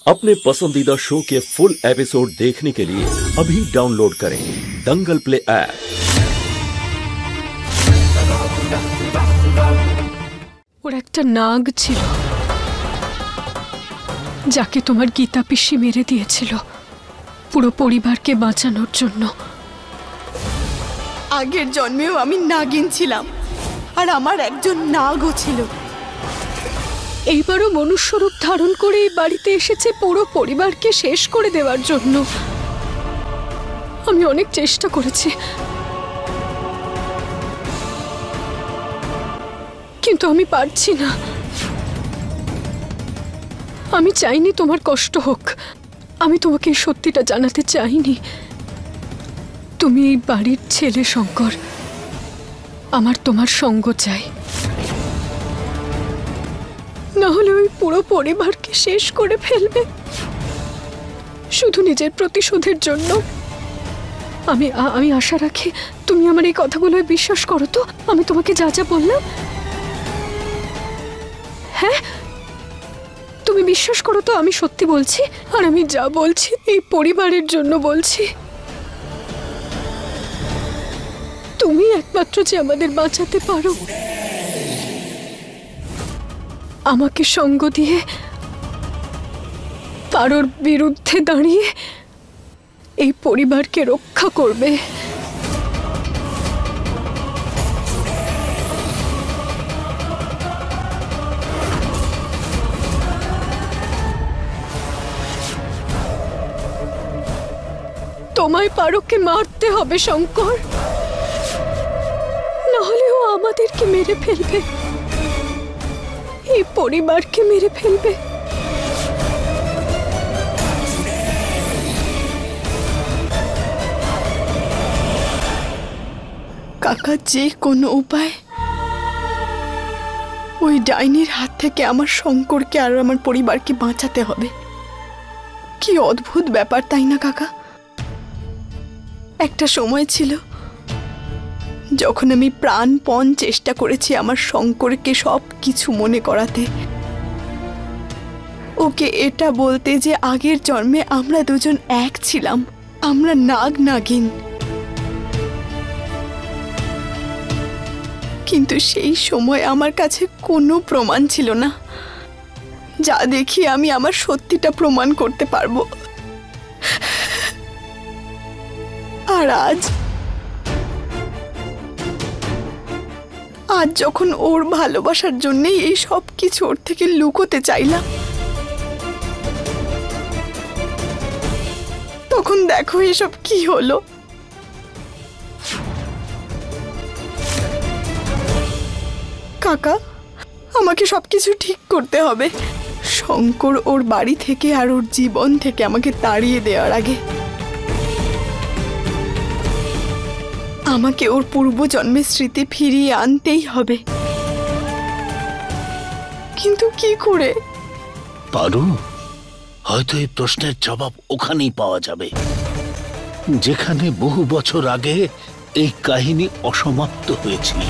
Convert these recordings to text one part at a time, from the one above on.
अपने पसंदीदा शो के फुल एपिसोड देखने के लिए अभी डाउनलोड करें दंगल प्ले ऐप। ওর একটা নাগ ছিল যাকে তোমার গীতা পিসি মেরে দিয়েছিল পুরো পরিবারকে বাঁচানোর জন্য। আগের জন্মেও আমি নাগিন ছিলাম আর আমার একজন নাগও ছিল। এইবারও মনুষ্য রূপ ধারণ করে এই বাড়িতে এসেছে পুরো পরিবারকে শেষ করে দেওয়ার জন্য। আমি অনেক চেষ্টা করেছি কিন্তু আমি পারছি না। আমি চাইনি তোমার কষ্ট হোক, আমি তোমাকে এই সত্যিটা জানাতে চাইনি। তুমি এই বাড়ির ছেলে শঙ্কর, আমার তোমার সঙ্গ চাই, না হলে ওই পুরো পরিবারকে শেষ করে ফেলবে শুধু নিজের প্রতিশোধের জন্য। আমি আশা রাখি তুমি আমার এই কথাগুলো বিশ্বাস করো তো। আমি তোমাকে যা যা বললাম, হ্যাঁ তুমি বিশ্বাস করো তো আমি সত্যি বলছি। আর আমি যা বলছি এই পরিবারের জন্য বলছি। তুমি একমাত্র যে আমাদের বাঁচাতে পারো। আমাকে সঙ্গ দিয়ে কারোর বিরুদ্ধে দাঁড়িয়ে এই পরিবারকে রক্ষা করবে। তোমায় পারোকে মারতে হবে শঙ্কর, না হলে ও আমাদেরকে মেরে ফেলবে, এই পরিবারকে মেরে ফেলবে। কাকা, যে কোনো উপায় ওই ডাইনির হাত থেকে আমার শঙ্করকে আর আমার পরিবারকে বাঁচাতে হবে। কি অদ্ভুত ব্যাপার তাই না কাকা? একটা সময় ছিল যখন আমি প্রাণপণ চেষ্টা করেছি আমার শঙ্করকে সব কিছু মনে করাতে, ওকে এটা বলতে যে আগের জন্মে আমরা দুজন এক ছিলাম, আমরা নাগ নাগিন। কিন্তু সেই সময় আমার কাছে কোনো প্রমাণ ছিল না যা দেখি আমি আমার সত্যিটা প্রমাণ করতে পারবো। আর আজ যখন ওর ভালোবাসার জন্যই এই সব কিছু ওর থেকে লুকোতে চাইলাম, তখন দেখো এসব কি হলো। কাকা, আমাকে সবকিছু ঠিক করতে হবে। শঙ্কর ওর বাড়ি থেকে আর ওর জীবন থেকে আমাকে তাড়িয়ে দেওয়ার আগে আমাকে ওর পূর্বজন্মের স্মৃতি ফিরিয়ে আনতেই হবে। কিন্তু কি করে? পারো, হয়তো এই প্রশ্নের জবাব ওখানেই পাওয়া যাবে যেখানে বহু বছর আগে এই কাহিনী অসমাপ্ত হয়েছিল।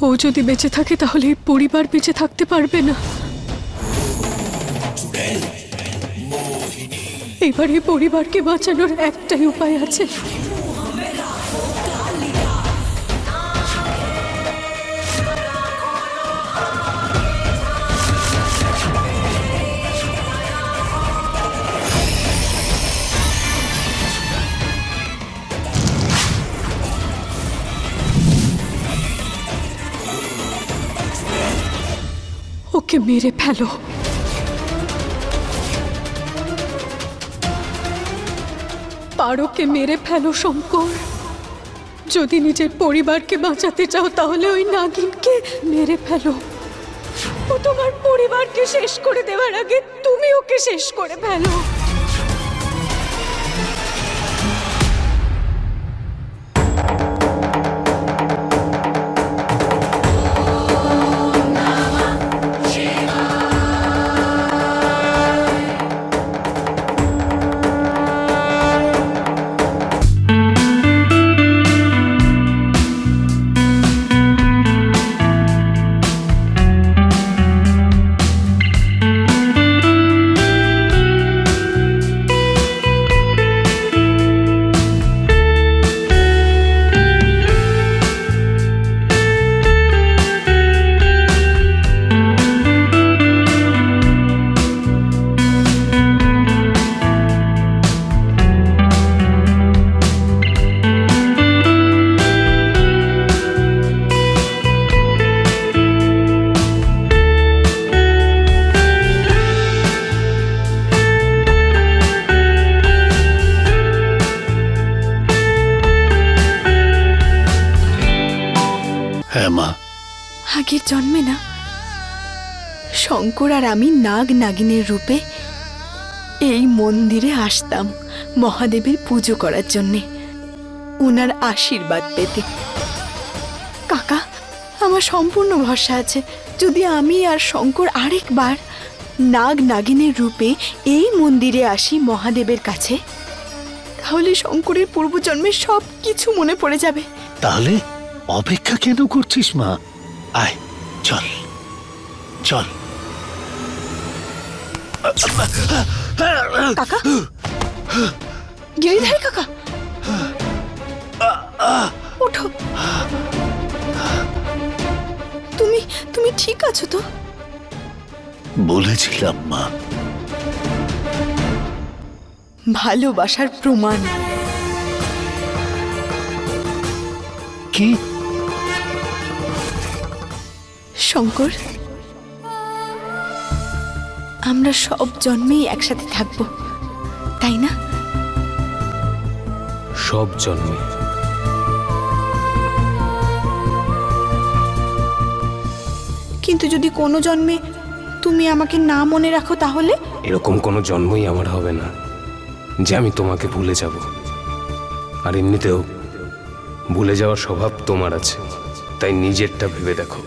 ও যদি বেঁচে থাকে তাহলে এই পরিবার বেঁচে থাকতে পারবে না। এবার এই পরিবারকে বাঁচানোর একটাই উপায় আছে। ওকে মেরে ফেলো। পারোকে মেরে ফেলো শঙ্কর। যদি নিজের পরিবারকে বাঁচাতে চাও তাহলে ওই নাগিনকে মেরে ফেলো। ও তোমার পরিবারকে শেষ করে দেওয়ার আগে তুমি ওকে শেষ করে ফেলো। হ্যাঁ মা। আগের জন্মে না শঙ্কর আর আমি নাগ নাগিনের রূপে এই মন্দিরে আসতাম মহাদেবের পুজো করার জন্যে, ওনার আশীর্বাদ পেতে। কাকা, আমার সম্পূর্ণ ভরসা আছে যদি আমি আর শঙ্কর আরেকবার নাগ নাগিনের রূপে এই মন্দিরে আসি মহাদেবের কাছে, তাহলে শঙ্করের পূর্বজন্মের সব কিছু মনে পড়ে যাবে। তাহলে অপেক্ষা কেন করছিস মা? আয়, চল চল। কাকা, গিরিধারী কাকা, ওঠো। তুমি ঠিক আছো তো? বলেছিলাম মা। ভালোবাসার প্রমাণ। কি? শঙ্কর, আমরা সব জন্মেই একসাথে থাকবো, তাই না? সব জন্মে। কিন্তু যদি কোনো জন্মে তুমি আমাকে না মনে রাখো তাহলে? এরকম কোনো জন্মই আমার হবে না যে আমি তোমাকে ভুলে যাব। আর এমনিতেও ভুলে যাওয়ার স্বভাব তোমার আছে, তাই নিজেরটা ভেবে দেখো।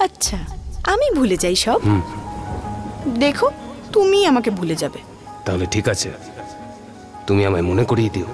আচ্ছা, আমি ভুলে যাই সব? দেখো, তুমি আমাকে ভুলে যাবে। তাহলে ঠিক আছে, তুমি আমায় মনে করিয়ে দিও।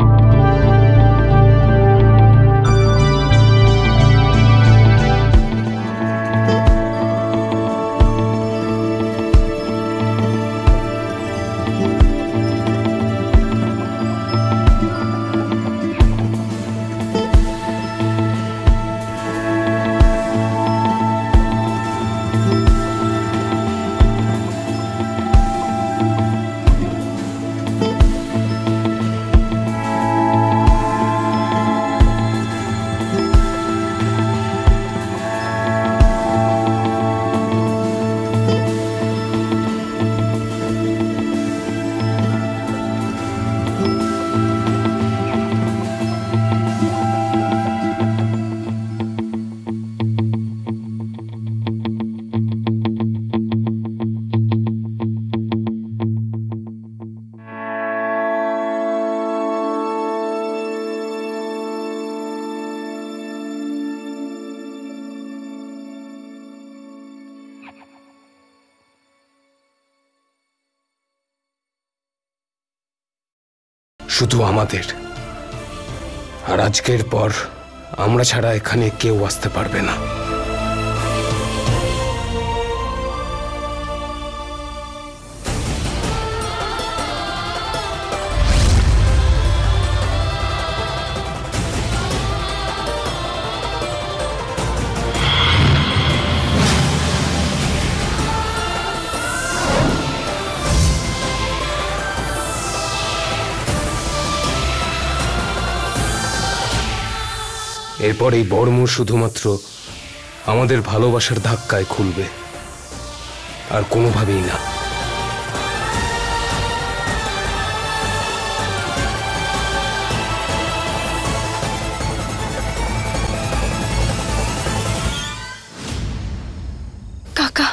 শুধু আমাদের, আর আজকের পর আমরা ছাড়া এখানে কেউ আসতে পারবে না। এরপর এই বড়মুড় শুধুমাত্র আমাদের ভালোবাসার ধাক্কায় খুলবে, আর কোনোভাবেই না। কাকা,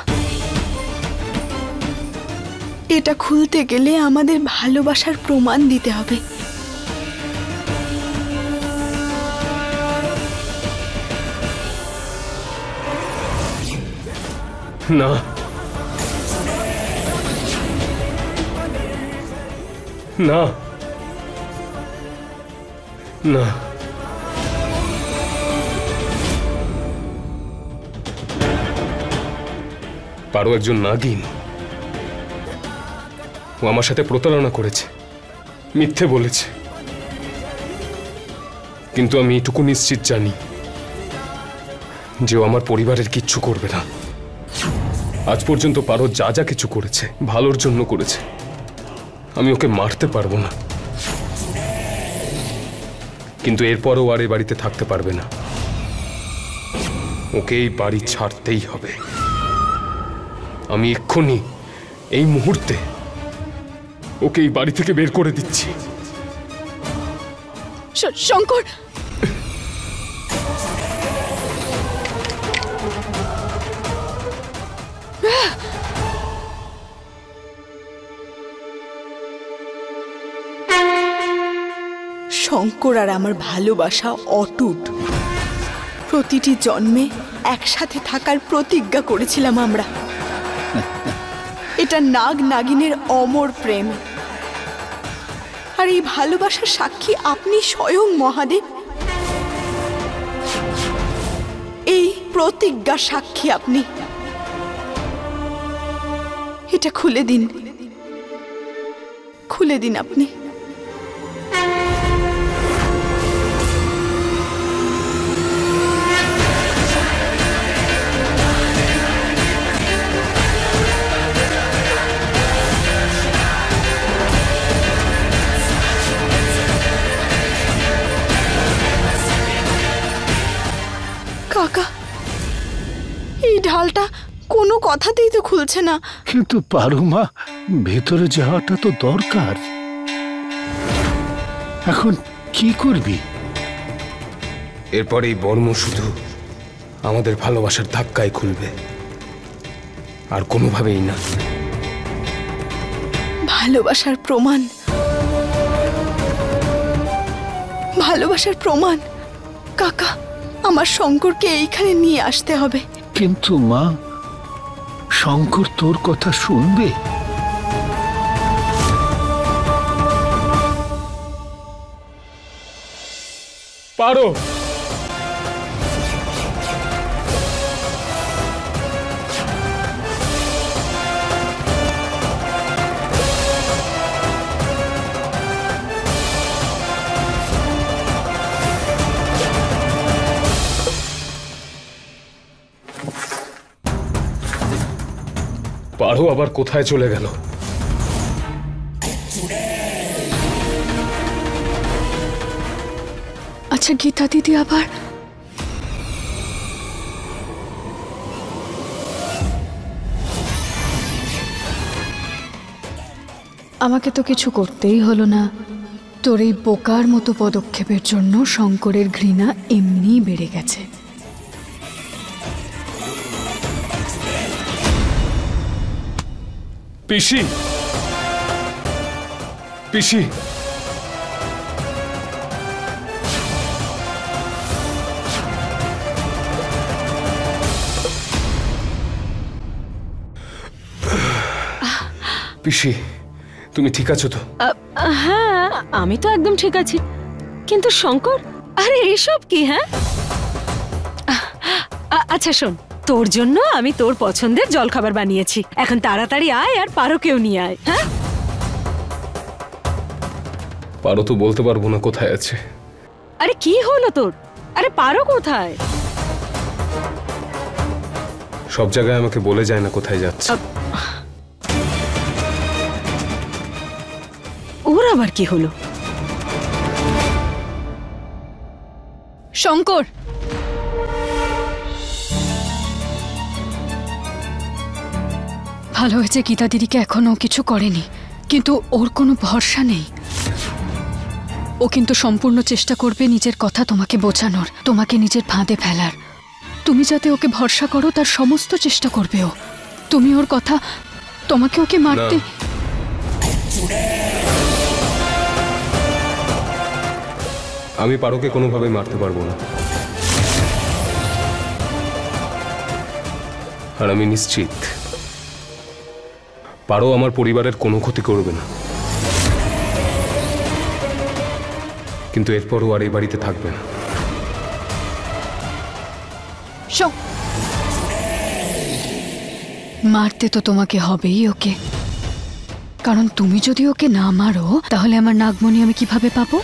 এটা খুলতে গেলে আমাদের ভালোবাসার প্রমাণ দিতে হবে। না, না, না। পারো একজন নাগিন, ও আমার সাথে প্রতারণা করেছে, মিথ্যে বলেছে, কিন্তু আমি এটুকু নিশ্চিত জানি যে ও আমার পরিবারের কিচ্ছু করবে না। আজ পর্যন্ত পারো যা যা কিছু করেছে ভালোর জন্য করেছে, আমি ওকে মারতে পারবো না, কিন্তু এরপরও আর এই বাড়িতে থাকতে পারবে না। ওকে এই বাড়ি ছাড়তেই হবে। আমি এক্ষুনি এই মুহূর্তে ওকে এই বাড়ি থেকে বের করে দিচ্ছি। শঙ্কর, শঙ্কর আর আমার ভালোবাসা অটুট। প্রতিটি জন্মে একসাথে থাকার প্রতিজ্ঞা করেছিলাম আমরা। এটা নাগ নাগিনের অমর প্রেম, আর এই ভালোবাসার সাক্ষী আপনি স্বয়ং মহাদেব। এই প্রতিজ্ঞা সাক্ষী আপনি। এটা খুলে দিন, খুলে দিন আপনি। কাকা, এই ঢালটা কোনো কথাতেই তো খুলছে না। কিন্তু পারো মা, ভেতরে যাওয়াটা তো দরকার। এখন কি করবি? এরপর এই বর্ম শুধু আমাদের ভালোবাসার ধাক্কায় খুলবে, আর কোনোভাবেই না। ভালোবাসার প্রমাণ, ভালোবাসার প্রমাণ। কাকা, আমার শঙ্করকে এইখানে নিয়ে আসতে হবে। কিন্তু মা, শঙ্কর তোর কথা শুনবে? পারো। পারো আবার কোথায় চলে গেল? আচ্ছা গীতা দিদি আবার আমাকে তো কিছু করতেই হলো না। তোর এই বোকার মতো পদক্ষেপের জন্য শঙ্করের ঘৃণা এমনিই বেড়ে গেছে। পিসি, পিসি, পিসি, তুমি ঠিক আছো তো? হ্যাঁ, আমি তো একদম ঠিক আছি। কিন্তু শঙ্কর, আরে এসব কি? হ্যাঁ, আচ্ছা শোন, তোর জন্য আমি তোর পছন্দের জলখাবার বানিয়েছি। এখন তাড়াতাড়ি আয় আর পারোকেও নিয়ে আয়। হ্যাঁ, পারো তো বলতে পারবো না কোথায় আছে। আরে কি হলো তোর? আরে পারো কোথায়? সব জায়গায় আমাকে বলে যায় না কোথায় যাচ্ছে। ওর আবার কি হলো? শঙ্কর, ভালো হয়েছে গীতা দিদিকে এখনো কিছু করেনি, কিন্তু ওর কোনো ভরসা নেই। ও কিন্তু সম্পূর্ণ চেষ্টা করবে নিজের কথা তোমাকে বোঝানোর, তোমাকে নিজের ফাঁদে ফেলার। তুমি যাতে ওকে ভরসা করো তার সমস্ত চেষ্টা করবে ও। তুমি ওর কথা, তোমাকে ওকে মারতে। আমি পারোকে কোনোভাবে মারতে পারবো না, আর আমি নিশ্চিত পারো আমার পরিবারের কোনো ক্ষতি করবে না। কিন্তু এরপরও আর এই বাড়িতে থাকবে না। মারতে তো তোমাকে হবেই ওকে, কারণ তুমি যদি ওকে না মারো তাহলে আমার নাগমণি আমি কিভাবে পাবো?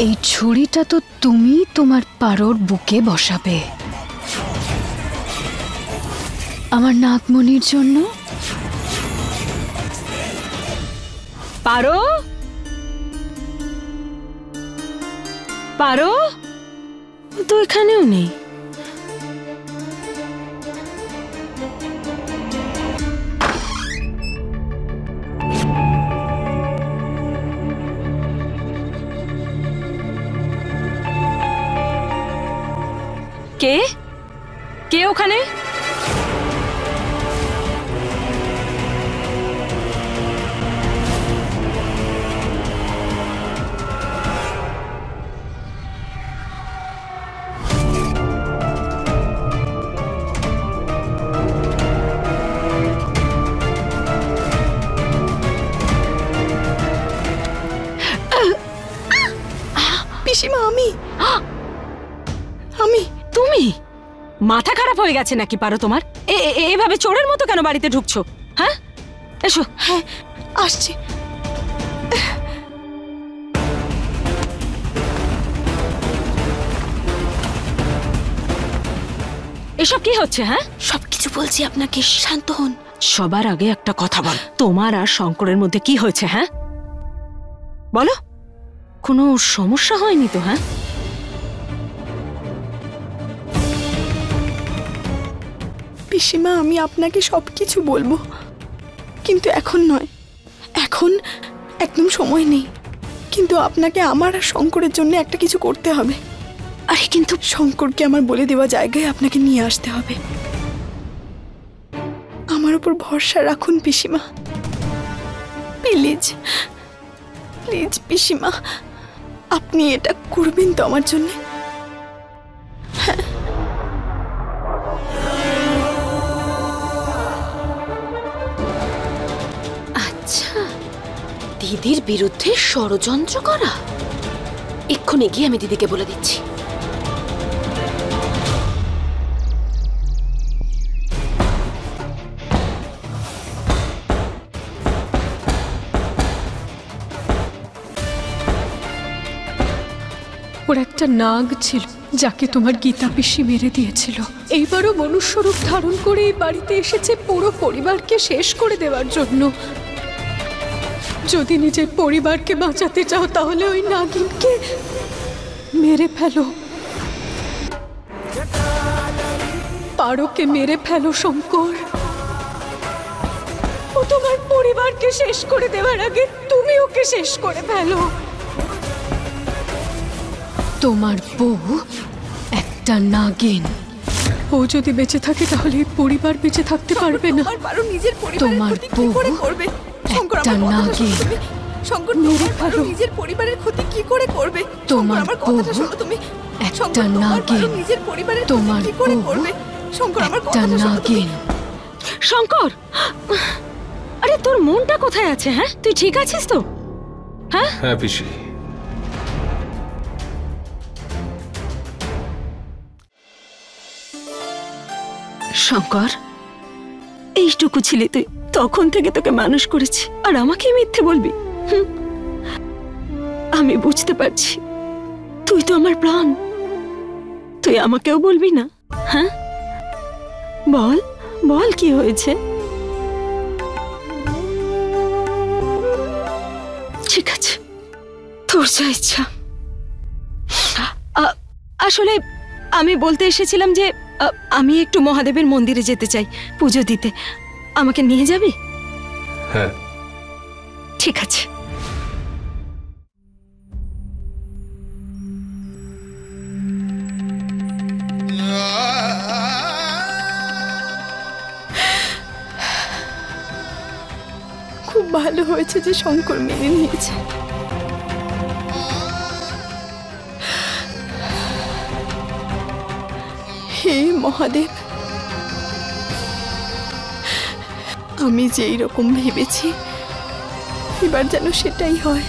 এই ছুরিটা তো তুমি তোমার পারোর বুকে বসাবে আমার নাগমণির জন্য। পারো, পারো তো এখানেও নেই। কে কে ওখানে? তুমি মাথা খারাপ হয়ে গেছে নাকি পারো তোমার? এভাবে চোরের মতো কেন বাড়িতে ঢুকছো? হ্যাঁ, এসো। হ্যাঁ, আসছি। এসব কি হচ্ছে? হ্যাঁ, সবকিছু বলছি আপনাকে, শান্ত হন। সবার আগে একটা কথা বল, তোমার আর শঙ্করের মধ্যে কি হয়েছে? হ্যাঁ বলো, কোনো সমস্যা হয়নি তো? হ্যাঁ, পিসিমা, আমি আপনাকে সবকিছু বলবো, কিন্তু এখন নয়, এখন একদম সময় নেই। কিন্তু আপনাকে আমার আর শঙ্করের জন্য একটা কিছু করতে হবে। আরে কিন্তু শঙ্করকে আমার বলে দেওয়া জায়গায় আপনাকে নিয়ে আসতে হবে। আমার উপর ভরসা রাখুন পিসিমা, প্লিজ প্লিজ পিসিমা, আপনি এটা করবেন তো আমার জন্য? আচ্ছা, দিদির বিরুদ্ধে ষড়যন্ত্র করা? এক্ষুনি গিয়ে আমি দিদিকে বলে দিচ্ছি। ওর একটা নাগ ছিল যাকে তোমার গীতা পিসি মেরে দিয়েছিল। এইবারও মনুষ্যরূপ ধারণ করে এই বাড়িতে এসেছে পুরো পরিবারকে শেষ করে দেওয়ার জন্য। যদি নিজের পরিবারকে বাঁচাতে চাও তাহলে ওই নাগিনকে মেরে ফেলো, পারোকে মেরে ফেলো শঙ্কর। ও তোমার পরিবারকে শেষ করে দেওয়ার আগে তুমি ওকে শেষ করে ফেলো। তোমার বউ একটা নাগিন, ও যদি বেঁচে থাকে তাহলে এই পরিবার বেঁচে থাকতে পারবে না। তোমার বউ একটা নাগিন, শঙ্কর, মেরে ফেলো। নিজের পরিবারের ক্ষতি কি করে করবে? তোমার আমার কথাটা শোনো তুমি। একটা নাগিন, নিজের পরিবারের তোমার ক্ষতি কি করে বউ করবে? শঙ্কর, আমার একটা কথাটা শোনো তুমি। নাগিন। শঙ্কর, আরে তোর মনটা কোথায় আছে? হ্যাঁ, তুই ঠিক আছিস তো? হ্যাঁ হ্যাঁ পিসি, শঙ্কর, এইটুকু ছিলি তুই, তখন থেকে তোকে মানুষ করেছি, আর আমাকে মিথ্যে বলবি? আমি বুঝতে পারছি, তুই তো আমার প্রাণ, তুই আমাকেও বলবি না? হ্যাঁ বল, বল কি হয়েছে? ঠিক আছে, তোর যা ইচ্ছা। আসলে আমি বলতে এসেছিলাম যে আমি একটু মহাদেবের মন্দিরে যেতে চাই পুজো দিতে, আমাকে নিয়ে যাবি? হ্যাঁ ঠিক আছে। খুব ভালো হয়েছে যে শঙ্কর মেনে নিয়েছে। হে মহাদেব, আমি যেই রকম ভেবেছি এবার যেন সেটাই হয়।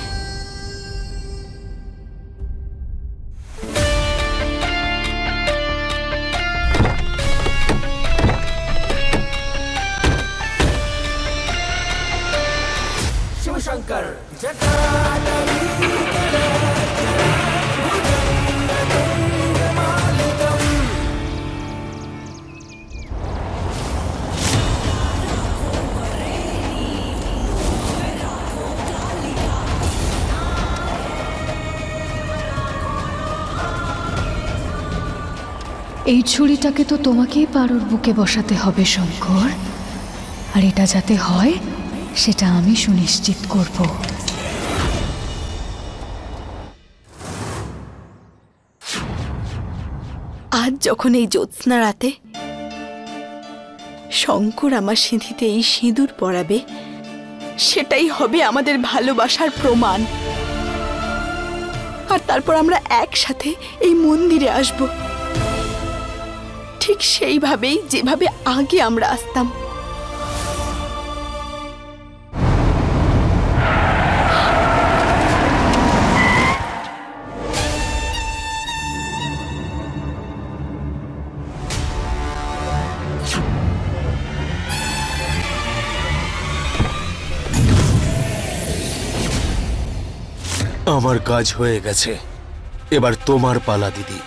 এই ছুরিটাকে তো তোমাকেই পারোর বুকে বসাতে হবে শঙ্কর, আর এটা যাতে হয় সেটা আমি সুনিশ্চিত করব। আজ যখন এই জ্যোৎস্না রাতে শঙ্কর আমার সিঁথিতে এই সিঁদুর পরাবে, সেটাই হবে আমাদের ভালোবাসার প্রমাণ। আর তারপর আমরা একসাথে এই মন্দিরে আসব, ঠিক সেইভাবেই যেভাবে আগে আমরা আসতাম। আমার কাজ হয়ে গেছে, এবার তোমার পালা দিদি।